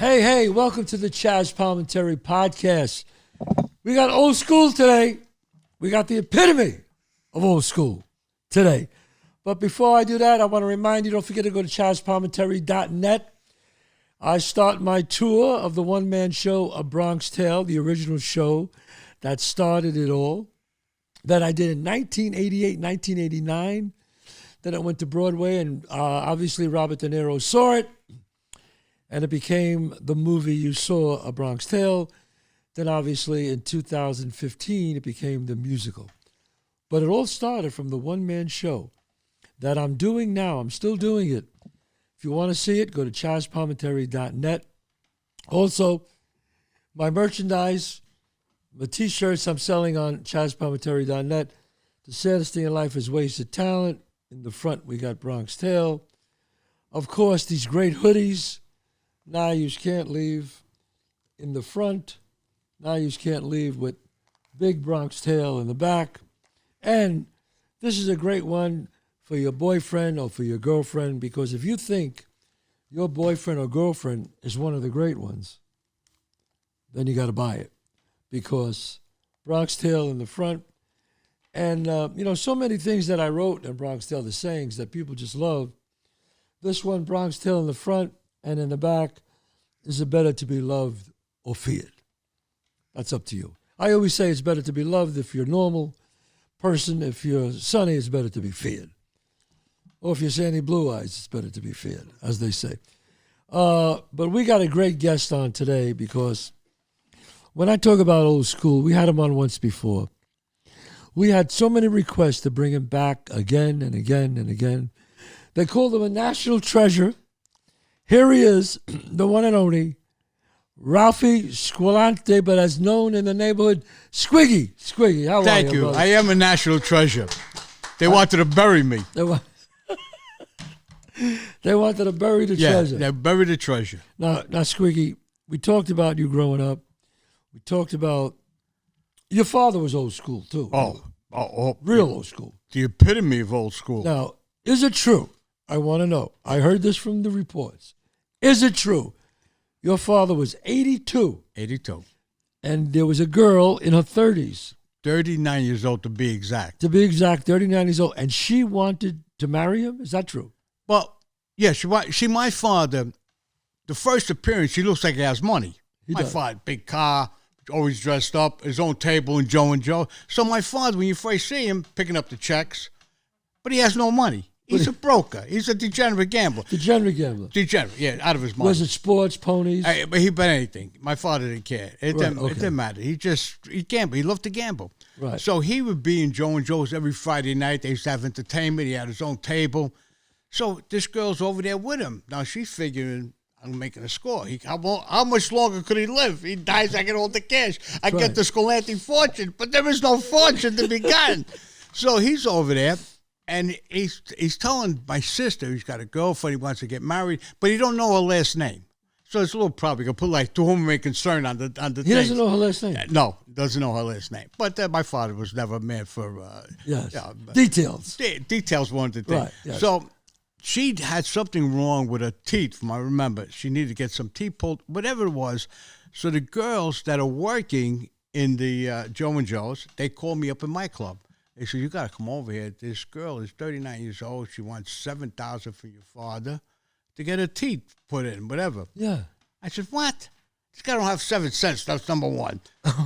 Hey, welcome to the Chazz Palminteri podcast. We got old school today. We got the epitome of old school today. But before I do that, I want to remind you, don't forget to go to ChazzPalminteri.net. I start my tour of the one-man show, A Bronx Tale, the original show that started it all, that I did in 1988, 1989. Then I went to Broadway, and obviously Robert De Niro saw it. And it became the movie you saw, A Bronx Tale. Then obviously in 2015, it became the musical. But it all started from the one-man show that I'm doing now. I'm still doing it. If you want to see it, go to ChazzPalminteri.net. Also, my merchandise, the T-shirts I'm selling on ChazzPalminteri.net. The saddest thing in life is wasted talent. In the front, we got Bronx Tale. Of course, these great hoodies. Now you can't leave in the front. Now you can't leave with big Bronx Tale in the back. And this is a great one for your boyfriend or for your girlfriend, because if you think your boyfriend or girlfriend is one of the great ones, then you got to buy it, because Bronx Tale in the front. And, so many things that I wrote in Bronx Tale, the sayings that people just love. This one, Bronx Tale in the front, and in the back, is it better to be loved or feared? That's up to you. I always say it's better to be loved if you're a normal person. If you're sunny, it's better to be feared. Or if you're Sandy Blue Eyes, it's better to be feared, as they say. But we got a great guest on today, because when I talk about old school, we had him on once before. We had so many requests to bring him back again and again and again. They called him a national treasure. Here he is, the one and only Ralphie Squiggy, but as known in the neighborhood, Squiggy. Squiggy, how are you? Thank you. Brother? I am a national treasure. They wanted to bury me. They wanted to bury the treasure. Yeah, bury the treasure. Now, Squiggy, we talked about you growing up. We talked about your father was old school too. Real old school. The epitome of old school. Now, is it true? I want to know. I heard this from the reports. Is it true? Your father was 82. 82. And there was a girl in her 30s. 39 years old to be exact. 39 years old. And she wanted to marry him? Is that true? Well, yeah, my father, the first appearance, he looks like he has money. My father, big car, always dressed up, his own table in Joe and Joe. So my father, when you first see him, picking up the checks, but he has no money. He's a broker. He's a degenerate gambler. Degenerate gambler. Degenerate, yeah, out of his mind. Was it sports, ponies? But he bet anything. My father didn't care. It didn't matter. He gambled. He loved to gamble. Right. So he would be in Joe and Joe's every Friday night. They used to have entertainment. He had his own table. So this girl's over there with him. Now she's figuring, I'm making a score. How much longer could he live? He dies, I get all the cash. I get the Scolanti fortune, but there is no fortune to be gotten. So he's over there. And he's telling my sister he's got a girlfriend, he wants to get married, but he don't know her last name. So it's a little problem. You can put like to whom may concern on the thing. He doesn't know her last name? No, doesn't know her last name. But my father was never a man for... details. Details weren't the thing. Right, yes. So she had something wrong with her teeth, from I remember. She needed to get some teeth pulled, whatever it was. So the girls that are working in the Joe and Joe's, they called me up in my club. They said, you got to come over here. This girl is 39 years old. She wants $7,000 for your father to get her teeth put in, whatever. Yeah. I said, what? This guy don't have 7 cents. That's number one.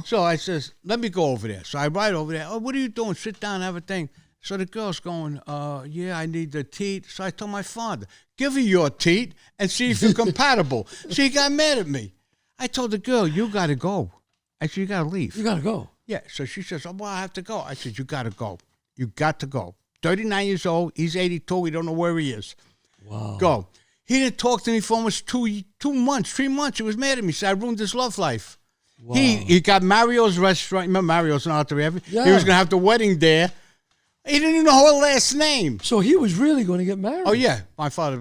So I says, let me go over there. So I ride over there. Oh, what are you doing? Sit down, have a thing. So the girl's going, yeah, I need the teeth. So I told my father, give her your teeth and see if you're compatible. So he got mad at me. I told the girl, you got to go. I said, you got to leave. You got to go. Yeah, so she says, oh, well, I have to go. I said, you got to go. You got to go. 39 years old. He's 82. We don't know where he is. Wow. Go. He didn't talk to me for almost 2 months, 3 months. He was mad at me. He said, I ruined his love life. Wow. He got Mario's restaurant. Remember Mario's in Arthur Avenue? Yeah. He was going to have the wedding there. He didn't even know her last name. So he was really going to get married. Oh, yeah. My father,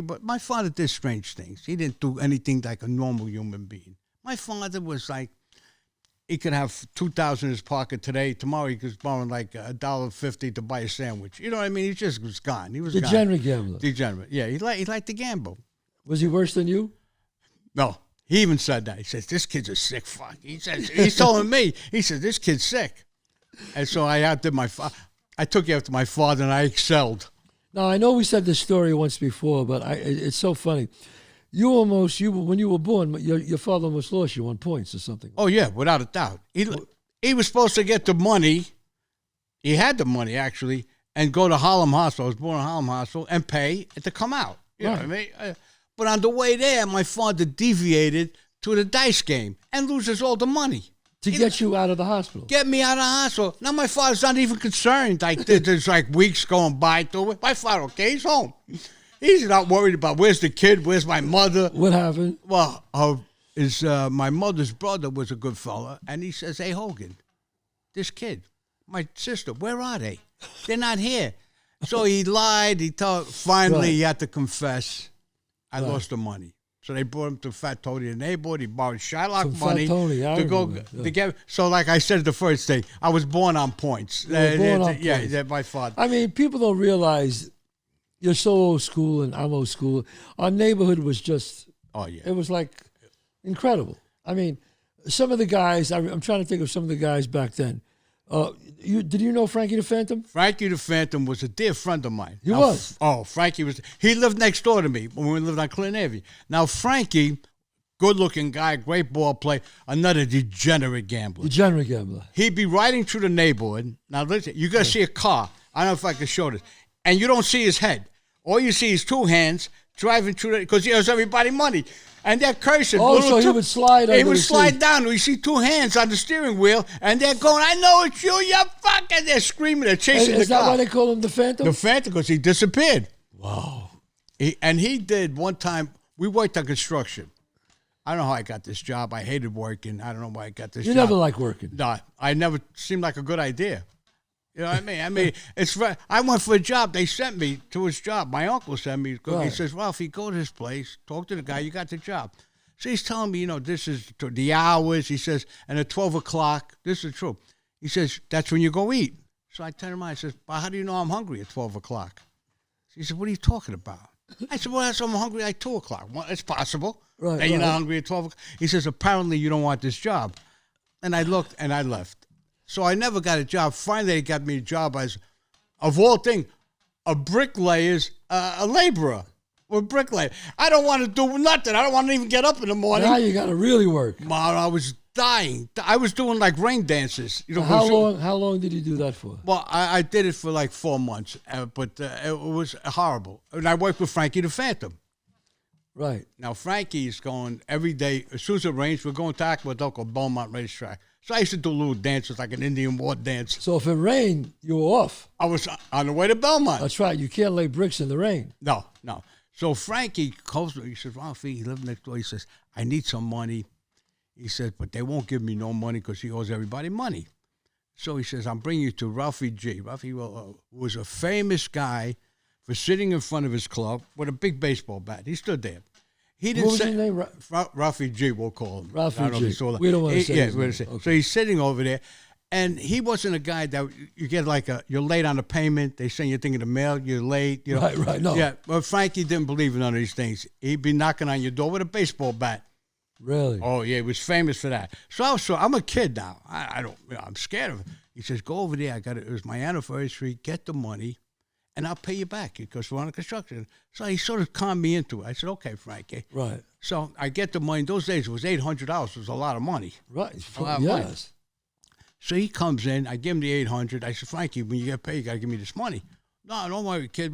but my father did strange things. He didn't do anything like a normal human being. My father was like, he could have $2,000 in his pocket today. Tomorrow he could borrow like $1.50 to buy a sandwich. You know what I mean? He just was gone. He was Degenerate gambler. Degenerate. Yeah, he liked to gamble. Was he worse than you? No. He even said that. He says, this kid's a sick fuck. He says, he's telling me, he said, this kid's sick. And so I took after my father and I excelled. Now, I know we said this story once before, but it's so funny. When you were born, your father almost lost you on points or something. Oh, yeah, without a doubt. He was supposed to get the money. He had the money, actually, and go to Harlem Hospital. I was born in Harlem Hospital and pay to come out. You know what I mean? But on the way there, my father deviated to the dice game and loses all the money. To get you out of the hospital. Get me out of the hospital. Now my father's not even concerned. Like there's like weeks going by to it. My father, okay, he's home. He's not worried about where's the kid, where's my mother. What happened? Well, my mother's brother was a good fella, and he says, hey, Hogan, this kid, my sister, where are they? They're not here. So he lied. Finally, he had to confess. I lost the money. So they brought him to Fat Tony, the neighborhood. He borrowed Shylock money to go to get. So, like I said the first thing, I was born on points. Yeah, my father. I mean, people don't realize you're so old school and I'm old school. Our neighborhood was just. Oh yeah. It was like incredible. I mean, some of the guys. I'm trying to think of some of the guys back then. Did you know Frankie the Phantom? Frankie the Phantom was a dear friend of mine. He was? Frankie was. He lived next door to me when we lived on Clinton Avenue. Now, Frankie, good-looking guy, great ball player, another degenerate gambler. He'd be riding through the neighborhood. Now, listen, you got to see a car. I don't know if I can show this. And you don't see his head. All you see is two hands driving through because he owes everybody money. And they're cursing. Oh, so he would slide. He would slide down. We see two hands on the steering wheel, and they're going, I know it's you, you fucking. They're screaming. They're chasing the car. Is that why they call him the Phantom? The Phantom, because he disappeared. Wow. He did one time, we worked on construction. I don't know how I got this job. I hated working. I don't know why I got this job. You never liked working. No, I never seemed like a good idea. You know what I mean? I went for a job. They sent me to his job. My uncle sent me. Right. He says, Ralphie, go to this place. Talk to the guy. You got the job. So he's telling me, this is the hours. He says, and at 12 o'clock, this is true. He says, that's when you go eat. So I tell him, I says, well, how do you know I'm hungry at 12 o'clock? He said, what are you talking about? I said, well, I'm hungry at 2 o'clock. Well, it's possible. Right, that you're not hungry at 12 o'clock. He says, apparently you don't want this job. And I looked and I left. So I never got a job. Finally, they got me a job as, of all things, a bricklayer's, a laborer. Or bricklayer. I don't want to do nothing. I don't want to even get up in the morning. Now you got to really work. Man, I was dying. I was doing like rain dances. How long did you do that for? Well, I did it for like 4 months, but it was horrible. And I worked with Frankie the Phantom. Right. Now, Frankie's going every day. As soon as it rains, we're going to Aqueduct or Belmont Racetrack. So I used to do little dances, like an Indian war dance. So if it rained, you were off. I was on the way to Belmont. That's right. You can't lay bricks in the rain. No. So Frankie calls me. He says, Ralphie, he lived next door. He says, I need some money. He says, but they won't give me no money because he owes everybody money. So he says, I'm bringing you to Ralphie G. Ralphie was a famous guy for sitting in front of his club with a big baseball bat. He stood there. He didn't what was his name? Ralphie G, we'll call him. Ralphie G. We don't want to say his name. Okay. So he's sitting over there. And he wasn't a guy that you get like you're late on a payment. They send you a thing in the mail, you're late. Right, no. Yeah, but Frankie didn't believe in none of these things. He'd be knocking on your door with a baseball bat. Really? Oh, yeah, he was famous for that. So I'm a kid now. I'm scared of it. He says, go over there. It was my anniversary. Get the money, and I'll pay you back because we're on construction. So he sort of calmed me into it. I said, okay, Frankie. Right. So I get the money. In those days, it was $800. It was a lot of money. Right. A lot of money. So he comes in. I give him the $800. I said, Frankie, when you get paid, you got to give me this money. No, don't worry, kid.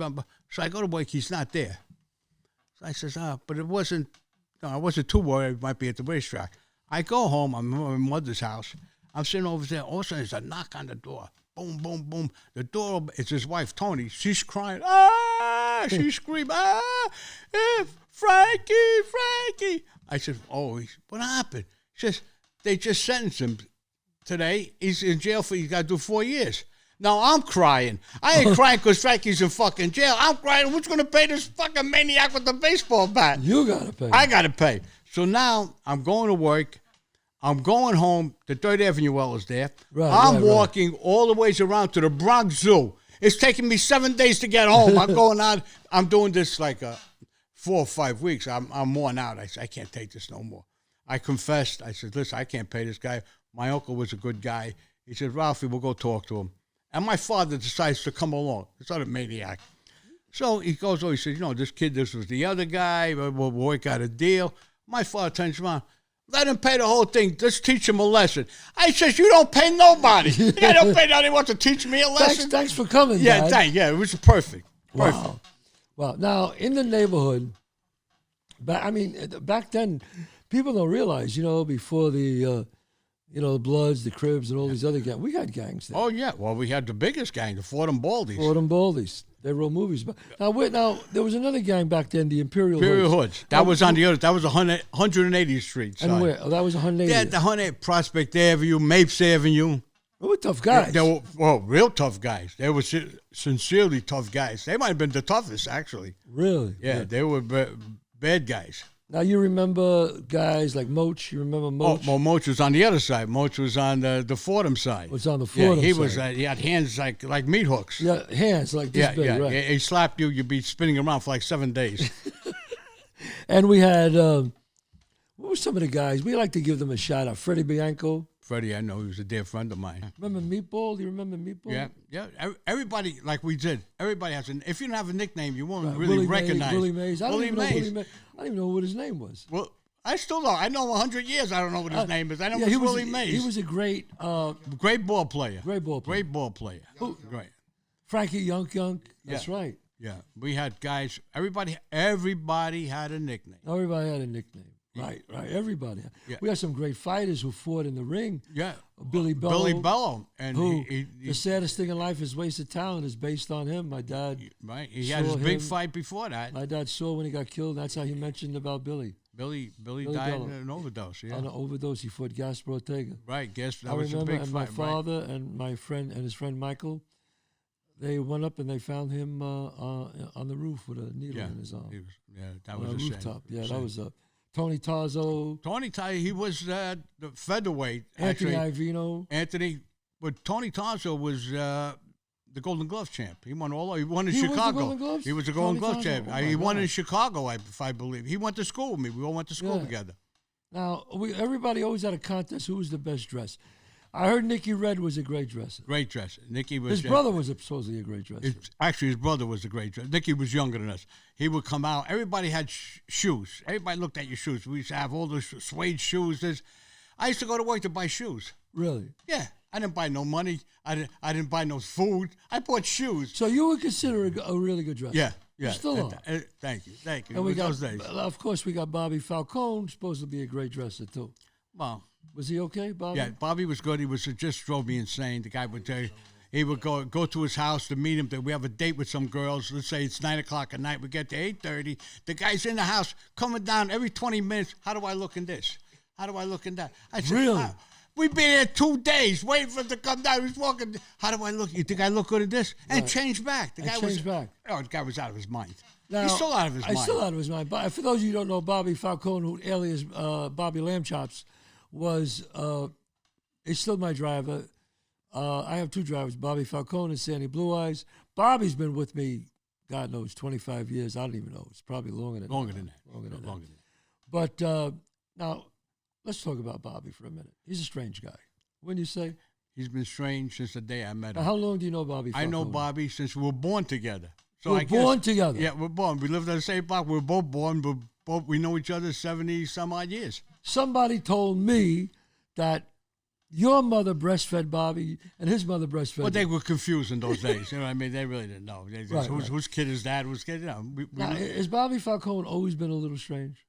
So I go to work. He's not there. So I says, but it wasn't. No, I wasn't too worried. It might be at the racetrack. I go home. I'm at my mother's house. I'm sitting over there. All of a sudden, there's a knock on the door. Boom, boom, boom. The door. It's his wife, Tony. She's crying. She's screaming. Frankie. I said, what happened? She says, they just sentenced him. Today, he's in jail he's got to do 4 years. Now, I'm crying. I ain't crying because Frankie's in fucking jail. I'm crying, who's going to pay this fucking maniac with the baseball bat? You got to pay. I got to pay. So now, I'm going to work. I'm going home. The 3rd Avenue well is there. I'm walking all the ways around to the Bronx Zoo. It's taking me 7 days to get home. I'm going out. I'm doing this like 4 or 5 weeks. I'm worn out. I can't take this no more. I confessed. I said, listen, I can't pay this guy. My uncle was a good guy. He said, Ralphie, we'll go talk to him. And my father decides to come along. This other maniac. So he goes, he says, this kid, this was the other guy. We'll work out a deal. My father turns around. Let him pay the whole thing. Just teach him a lesson. I says, you don't pay nobody. I don't pay nobody. Want to teach me a lesson? Thanks for coming, Yeah, Dad. it was perfect. Wow. Well, now, in the neighborhood, back then, people don't realize, before the, the Bloods, the Cribs, and all these other gangs, we had gangs there. Oh, yeah. Well, we had the biggest gang, the Fordham Baldies. Fordham Baldies. They wrote movies. Now, there was another gang back then, the Imperial Hoods. That was on the other. That was 180th Street. And where? Oh, that was 180th. Yeah, the 180 Prospect Avenue, Mapes Avenue. They were tough guys. They were real tough guys. They were sincerely tough guys. They might have been the toughest, actually. Really? Yeah. They were bad guys. Now, you remember guys like Moach? You remember Moach? Oh, well, Moach was on the other side. Moach was on the Fordham side. Was on the Fordham side. He was. He had hands like meat hooks. Yeah, hands like this big, right? He slapped you, you'd be spinning around for like 7 days. And we had, what were some of the guys? We like to give them a shout out. Freddie Bianco. Freddie, I know, he was a dear friend of mine. Remember Meatball? Do you remember Meatball? Yeah. Everybody, like we did, everybody has if you don't have a nickname, you won't really Willie recognize. Willie Mays. I don't even know Mays. I don't even know what his name was. Well, I still don't. I know 100 years. I don't know what his name is. I know it's Willie Mays. He was a great ball player. Great ball player. Great. Frankie Young. That's right. Yeah. We had guys. Everybody had a nickname. Everybody had a nickname. Right. Everybody. Yeah. We had some great fighters who fought in the ring. Yeah. Billy Bello. And the saddest thing in life is wasted talent is based on him. My dad. Right. He had his big fight before that. My dad saw when he got killed. That's how he mentioned about Billy. Billy died in an overdose. Yeah. On an overdose, he fought Gaspar Ortega. Right. That I was remember, a big and fight. My father and my friend and his friend Michael, they went up and they found him on the roof with a needle in his arm. That was a rooftop. Shame. Yeah, that was a. Tony Tarzo. He was the featherweight. Anthony Ivino. But Tony Tarzo was the Golden Glove champ. He won in He Chicago. Was the Golden Gloves? He was the Golden Glove champ. He won in God. Chicago, if I believe. He went to school with me. We all went to school together. Now, everybody always had a contest. Who was the best dressed? I heard Nicky Red was a great dresser. Great dresser. Nicky was. His brother was supposedly a great dresser. Actually, his brother was a great dresser. Nicky was younger than us. He would come out. Everybody had shoes. Everybody looked at your shoes. We used to have all those suede shoes. I used to go to work to buy shoes. Really? Yeah. I didn't buy no money. I didn't buy no food. I bought shoes. So you would consider a really good dresser? Yeah. You still are. Thank you. And we got, those days. of course, we got Bobby Falcone, supposed to be a great dresser too. Well, was he okay, Bobby? Yeah, Bobby was good. He was just drove me insane. The guy would tell you, he would go to his house to meet him. We have a date with some girls. Let's say it's 9 o'clock at night. We get to 8:30. The guy's in the house, coming down every 20 minutes. How do I look in this? How do I look in that? I said, really? We've been here 2 days waiting for him to come down. He's walking. How do I look? You think I look good at this? And change back. The guy was out of his mind. Now, he's still out of his mind. He's still out of his mind. But for those of you who don't know, Bobby Falcone, who alias Bobby Lamb Chops, was is still my driver. I have 2 drivers, Bobby Falcone and Sandy Blue Eyes. Bobby's been with me, God knows, 25 years. I don't even know. It's probably longer than that. But now, let's talk about Bobby for a minute. He's a strange guy. Wouldn't you say? He's been strange since the day I met him. Now, how long do you know Bobby Falcone? I know Bobby since we were born together. So we were born together? Yeah, we're born. We lived on the same block. We were both born. We know each other 70-some-odd years. Somebody told me that your mother breastfed Bobby and his mother breastfed Well, they were confused in those days. You know what I mean? They really didn't know. Whose kid is that? Whose kid? You know, now, has Bobby Falcone always been a little strange?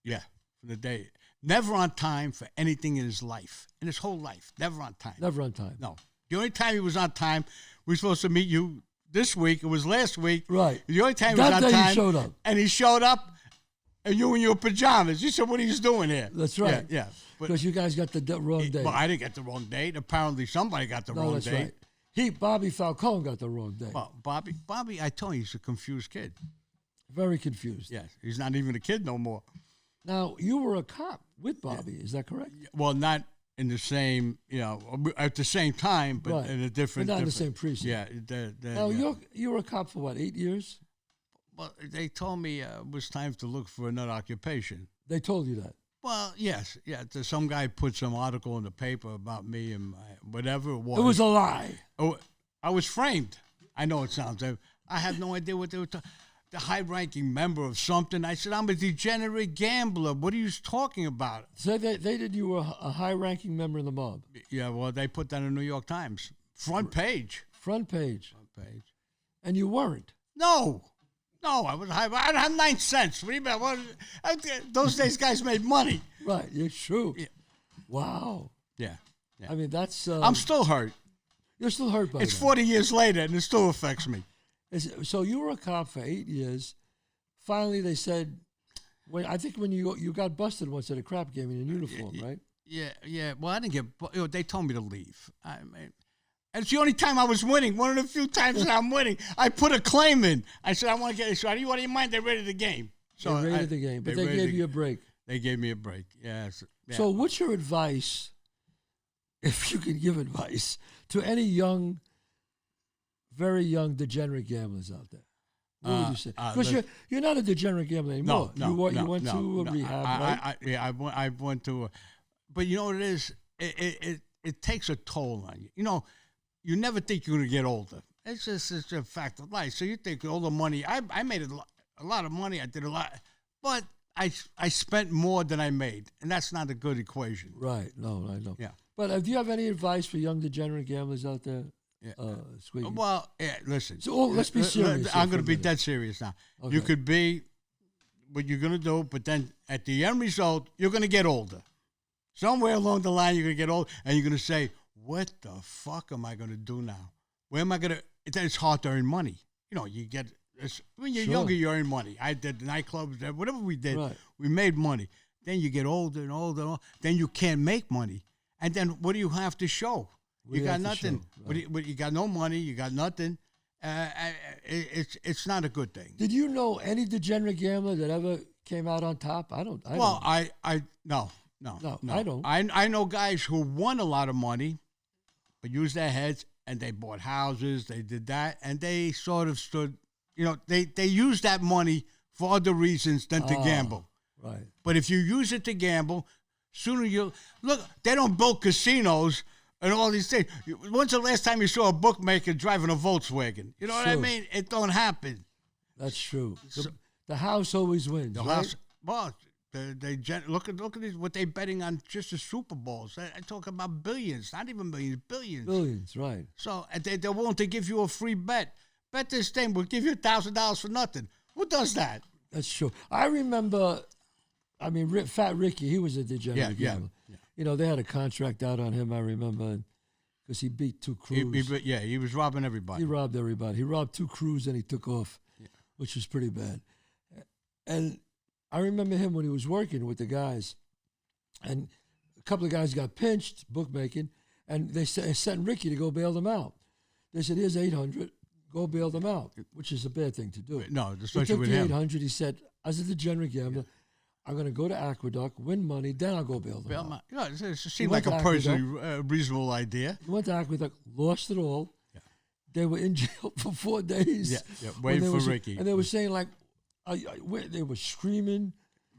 Yeah, from the day. Never on time for anything in his life. In his whole life. Never on time. Never on time. No. The only time he was on time, we were supposed to meet you this week. It was last week. Right. The only time he was on time. That day he showed up. And he showed up, and you in your pajamas. You said, what are you doing here? That's right. Yeah. Because you guys got the wrong date. Well, I didn't get the wrong date. Apparently somebody got the wrong date. Right. Bobby Falcone got the wrong date. Well, Bobby, I told you, he's a confused kid. Very confused. Yes. He's not even a kid no more. Now, you were a cop with Bobby. Is that correct? Well, not in the same, at the same time, but in a different. But not in the same precinct. Yeah. Now, you were a cop for what, 8 years? Well, they told me it was time to look for another occupation. They told you that? Well, yes, yeah. Some guy put some article in the paper about me and whatever it was. It was a lie. Oh, I was framed. I know it sounds. I have no idea what they were talking. The high-ranking member of something. I said, I'm a degenerate gambler. What are you talking about? So they did you were a high-ranking member of the mob. Yeah, well, they put that in the New York Times. Front page. Front page. Front page. And you weren't. No, I was high. I don't have 9 cents. What do you mean? Those days, guys made money. Right, it's true. Yeah. Wow. Yeah. I mean, that's... I'm still hurt. You're still hurt by It's that. 40 years later, and it still affects me. So you were a cop for 8 years. Finally, they said, I think when you got busted once at a crap game in a uniform, right? Yeah. Well, I didn't get. They told me to leave. I mean, and it's the only time I was winning. One of the few times that I'm winning. I put a claim in. I said I want to get this. So what do you mind? They rated the game. So they rated the game, but they gave you a break. They gave me a break. Yes. Yeah. So what's your advice, if you can give advice, to any young, very young degenerate gamblers out there? What would you say? Because you're not a degenerate gambler anymore. No, you went to a rehab, right? I went to, but you know what it is? It takes a toll on you. You know, you never think you're going to get older. It's a fact of life. So you think all the money, I made a lot of money. I did a lot, but I spent more than I made, and that's not a good equation. Right. No, I know. Yeah. But do you have any advice for young degenerate gamblers out there? Yeah. Squiggy? Well, listen. So let's be serious. I'm going to be dead serious now. Okay. You could be what you're going to do, but then at the end result, you're going to get older. Somewhere along the line, you're going to get old, and you're going to say, what the fuck am I going to do now? Where am I going to? It's hard to earn money. You know, you get, when you're younger, you earn money. I did nightclubs, whatever we did, we made money. Then you get older and older, then you can't make money. And then what do you have to show? You got nothing. Right. You got no money. You got nothing. It's not a good thing. Did you know any degenerate gambler that ever came out on top? I don't. No, I don't. I know guys who won a lot of money, but used their heads and they bought houses. They did that, and they sort of stood. You know, they used that money for other reasons than to gamble. Right. But if you use it to gamble, sooner you look. They don't build casinos and all these things. When's the last time you saw a bookmaker driving a Volkswagen? You know what I mean? It don't happen. That's true. The house always wins. The house. Well, look at these, what they betting on just the Super Bowls. I talk about billions, not even millions, billions. Billions, right? So they're willing to give you a free bet. Bet this thing, we'll give you $1,000 for nothing. Who does that? That's true. I remember. I mean, Fat Ricky, he was a degenerate gambler. Yeah. You know, they had a contract out on him, I remember, because he beat 2 crews. He was robbing everybody. He robbed everybody. He robbed 2 crews and he took off, which was pretty bad. And I remember him when he was working with the guys, and a couple of guys got pinched, bookmaking, and they sent Ricky to go bail them out. They said, here's $800, go bail them out, which is a bad thing to do. No, he especially took with the him. $800, he said, as a degenerate gambler, I'm going to go to Aqueduct, win money, then I'll go bail them out. Yeah, it seemed like a personally reasonable idea. He went to Aqueduct, lost it all. Yeah. They were in jail for 4 days. Yeah, waiting for Ricky. And they were saying, like, they were screaming.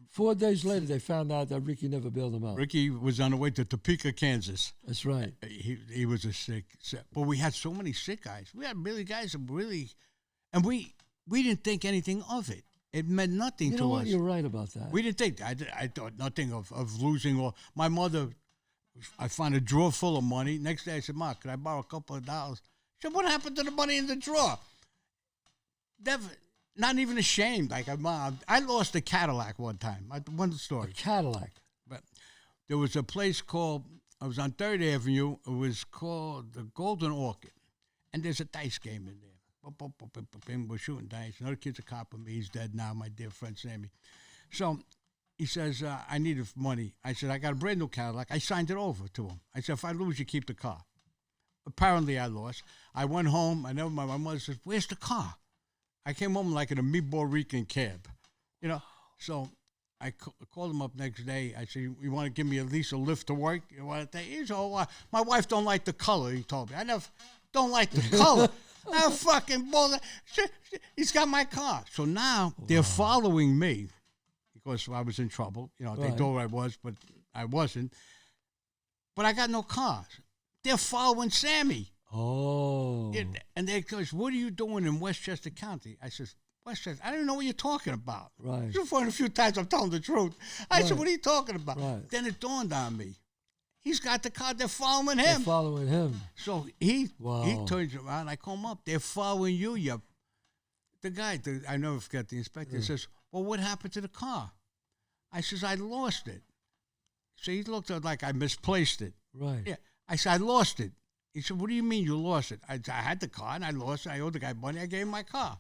4 days later, they found out that Ricky never bailed them out. Ricky was on the way to Topeka, Kansas. That's right. He was a sick. But we had so many sick guys. We had really guys that really, and we didn't think anything of it. It meant nothing to us. You know what? You're right about that. We didn't think. I thought nothing of losing. Or my mother, I found a drawer full of money. Next day I said, Ma, could I borrow a couple of dollars? She said, what happened to the money in the drawer? Never, not even ashamed. Like, I lost a Cadillac one time. One story. A Cadillac? But there was a place called, I was on 3rd Avenue. It was called the Golden Orchid. And there's a dice game in there. We're shooting dice. Another kid's a cop of me. He's dead now, my dear friend Sammy. So he says, I need money. I said, I got a brand new Cadillac. I signed it over to him. I said, if I lose, you keep the car. Apparently I lost. I went home. I know my mother says, where's the car? I came home like in a meatball Rican cab. You know, so I called him up next day. I said, you want to give me at least a lift to work? You want to He's all, my wife don't like the color, he told me. I never don't like the color. Now fucking bullshit. He's got my car. So now they're following me. because I was in trouble. You know, they Right. thought I was, but I wasn't. But I got no car. They're following Sammy. Oh. And they goes, what are you doing in Westchester County? I says, Westchester, I don't know what you're talking about. Right. You've a few times I'm telling the truth. I said, Right. what are you talking about? Right. Then it dawned on me. He's got the car. They're following They're him. following him. So he Wow. turns around. I call him up. They're following you. The guy, I never forget, the inspector says, well, what happened to the car? I says, I lost it. So he looked at it like I misplaced it. Right. Yeah. I said, I lost it. He said, what do you mean you lost it? I had the car and I lost it. I owed the guy money. I gave him my car.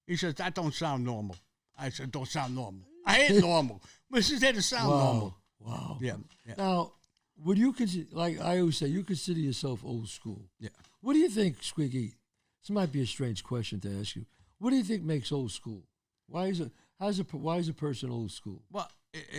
He says, that don't sound normal. I said, don't sound normal. I ain't normal. But this is there to sound normal. Wow. Yeah. Now, would you consider, like I always say, you consider yourself old school. Yeah. What do you think, Squiggy? This might be a strange question to ask you. What do you think makes old school? Why is a person old school? Well,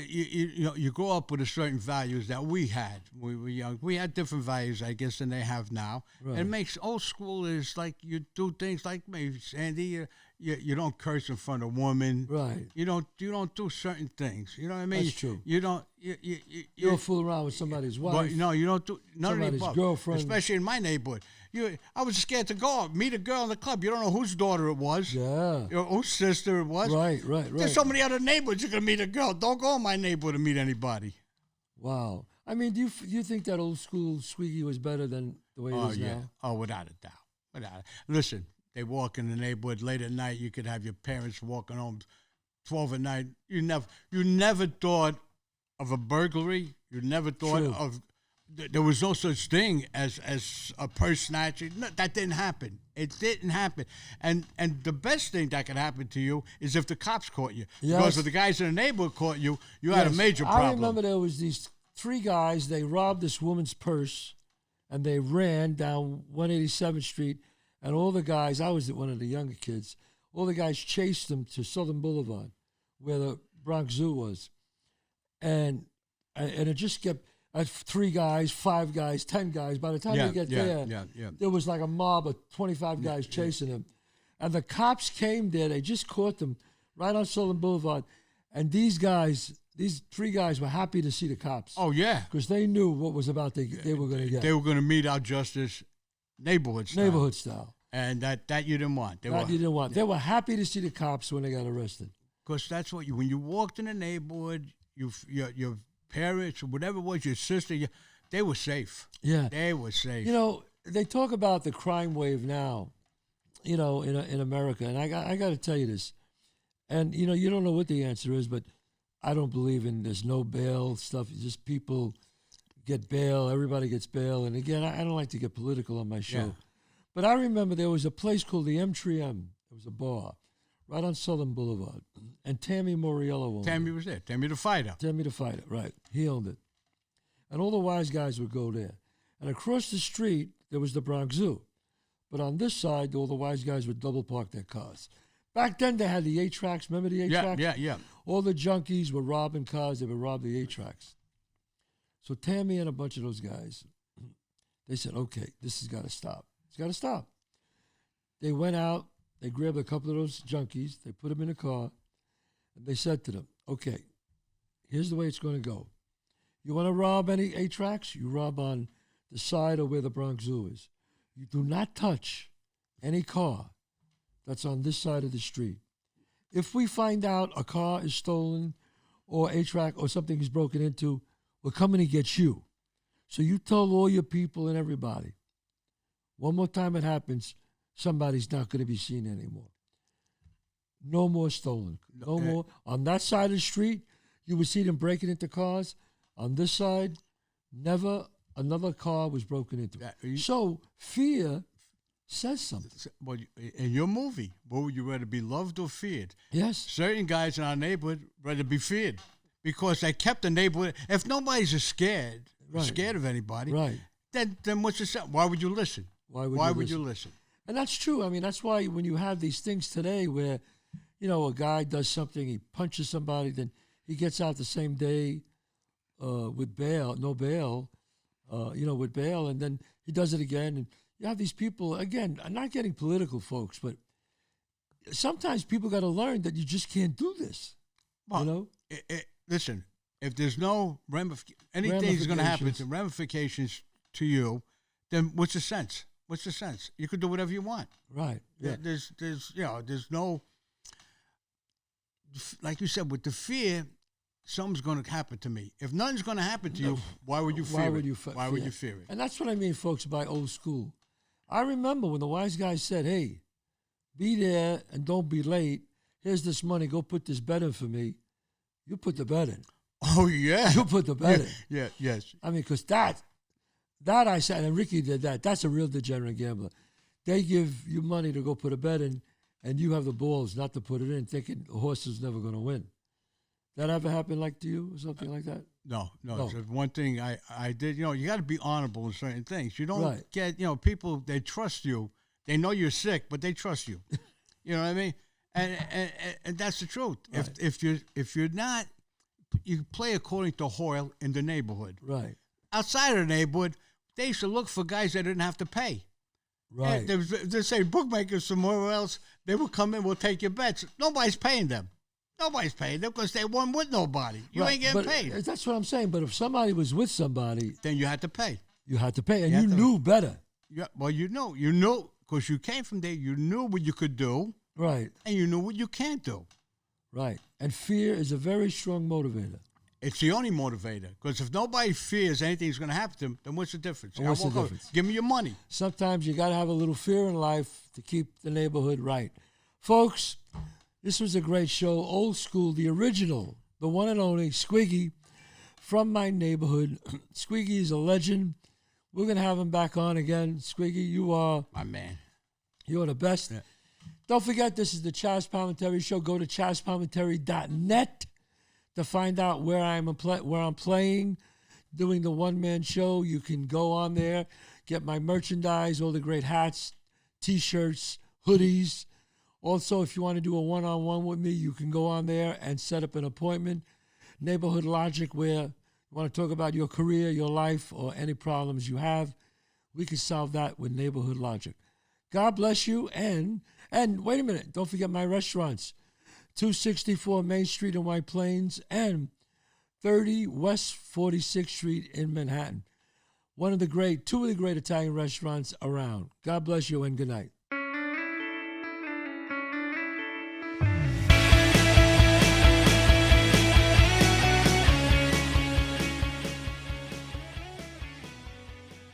you grow up with a certain values that we had when we were young. We had different values, I guess, than they have now. Right. And it makes old school is like you do things like maybe Sandy. You don't curse in front of women. Right. You don't do certain things. You know what I mean? That's true. You don't. You don't fool around with somebody's wife. But no, you don't do none of the Somebody's above. girlfriend. Especially in my neighborhood. I was scared to go out, meet a girl in the club. You don't know whose daughter it was. Yeah. Whose sister it was. Right. There's so many other neighborhoods you're gonna meet a girl. Don't go in my neighborhood to meet anybody. Wow. I mean, do you think that old school Squiggy was better than the way it is now? Oh, without a doubt. Listen, they walk in the neighborhood late at night. You could have your parents walking home 12 at night. You never thought of a burglary. You never thought True. of. There was no such thing as a purse snatching. No, that didn't happen. It didn't happen. And the best thing that could happen to you is if the cops caught you. Yes. Because if the guys in the neighborhood caught you, you had a Yes. major problem. I remember there was these 3 guys. They robbed this woman's purse, and they ran down 187th Street. And all the guys, I was one of the younger kids, all the guys chased them to Southern Boulevard, where the Bronx Zoo was. And it just kept 3 guys, 5 guys, 10 guys. By the time they get there, there was like a mob of 25 guys chasing them. And the cops came there. They just caught them right on Southern Boulevard. And these 3 guys were happy to see the cops. Oh, yeah. Because they knew what was about they were going to get. They were going to mete out justice neighborhood style. And that you didn't want. You didn't want. They were happy to see the cops when they got arrested. Because that's what when you walked in the neighborhood, your parents or whatever it was, your sister, they were safe. Yeah. They were safe. You know, they talk about the crime wave now, you know, in America. And I got to tell you this. And, you know, you don't know what the answer is, but I don't believe in there's no bail stuff. Just people get bail. Everybody gets bail. And, again, I don't like to get political on my show. Yeah. But I remember there was a place called the M3M. It was a bar right on Southern Boulevard. And Tammy Moriello owned it. Tammy was there. Tammy the fighter. Tammy the fighter, right. He owned it. And all the wise guys would go there. And across the street, there was the Bronx Zoo. But on this side, all the wise guys would double park their cars. Back then, they had the 8-tracks. Remember the 8-tracks? Yeah. All the junkies were robbing cars. They would rob the 8-tracks. So Tammy and a bunch of those guys, they said, okay, this has got to stop. It's got to stop. They went out. They grabbed a couple of those junkies. They put them in a car. And they said to them, okay, here's the way it's going to go. You want to rob any 8-tracks? You rob on the side of where the Bronx Zoo is. You do not touch any car that's on this side of the street. If we find out a car is stolen or 8-track or something is broken into, we're coming to get you. So you tell all your people and everybody, one more time it happens, somebody's not going to be seen anymore. No more stolen. No more. On that side of the street, you would see them breaking into cars. On this side, never another car was broken into. So fear says something. Well, in your movie, what would you rather be loved or feared? Yes. Certain guys in our neighborhood rather be feared because they kept the neighborhood. If nobody's scared of anybody, then what's the sense? Why would you listen? Why would you listen? And that's true. I mean, that's why when you have these things today where, you know, a guy does something, he punches somebody, then he gets out the same day with bail, no bail, with bail, and then he does it again. And you have these people, again, I'm not getting political, folks, but sometimes people got to learn that you just can't do this, Well, listen, if there's no anything's going to happen to ramifications to you, then what's the sense? What's the sense? You could do whatever you want. Right. Yeah. There's there's no, like you said, with the fear, something's going to happen to me. If nothing's going to happen to you, why would you fear it? Why would you fear it? And that's what I mean, folks, by old school. I remember when the wise guy said, hey, be there and don't be late. Here's this money. Go put this bet in for me. You put the bet in. Oh, yeah. You put the bet in. Yeah, yes. I mean, because that I said, and Ricky did that. That's a real degenerate gambler. They give you money to go put a bet in, and you have the balls not to put it in, thinking the horse is never going to win. That ever happened like to you or something like that? No. So one thing I did, you got to be honorable in certain things. You don't get, people, they trust you. They know you're sick, but they trust you. You know what I mean? And that's the truth. Right. If you're not, you play according to Hoyle in the neighborhood. Right. Outside of the neighborhood, they used to look for guys that didn't have to pay. Right. They say bookmakers somewhere else, they will come in, we'll take your bets. Nobody's paying them. Nobody's paying them because they won with nobody. You ain't getting paid. That's what I'm saying. But if somebody was with somebody, then you had to pay. You had to pay, and you knew better. Yeah. Well, you know, because you came from there. You knew what you could do. Right. And you knew what you can't do. Right. And fear is a very strong motivator. It's the only motivator. Because if nobody fears anything's going to happen to them, then what's the difference? What's the difference? Give me your money. Sometimes you got to have a little fear in life to keep the neighborhood right. Folks, this was a great show. Old school, the original, the one and only Squiggy from my neighborhood. Squiggy is a legend. We're going to have him back on again. Squiggy, you are... my man. You're the best. Yeah. Don't forget, this is the Chazz Palminteri Show. Go to chazzpalminteri.net to find out where I'm playing, doing the one-man show. You can go on there, get my merchandise, all the great hats, T-shirts, hoodies. Also, if you want to do a one-on-one with me, you can go on there and set up an appointment. Neighborhood Logic, where you want to talk about your career, your life, or any problems you have. We can solve that with Neighborhood Logic. God bless you. And wait a minute, don't forget my restaurants. 264 Main Street in White Plains and 30 West 46th Street in Manhattan. Two of the great Italian restaurants around. God bless you and good night.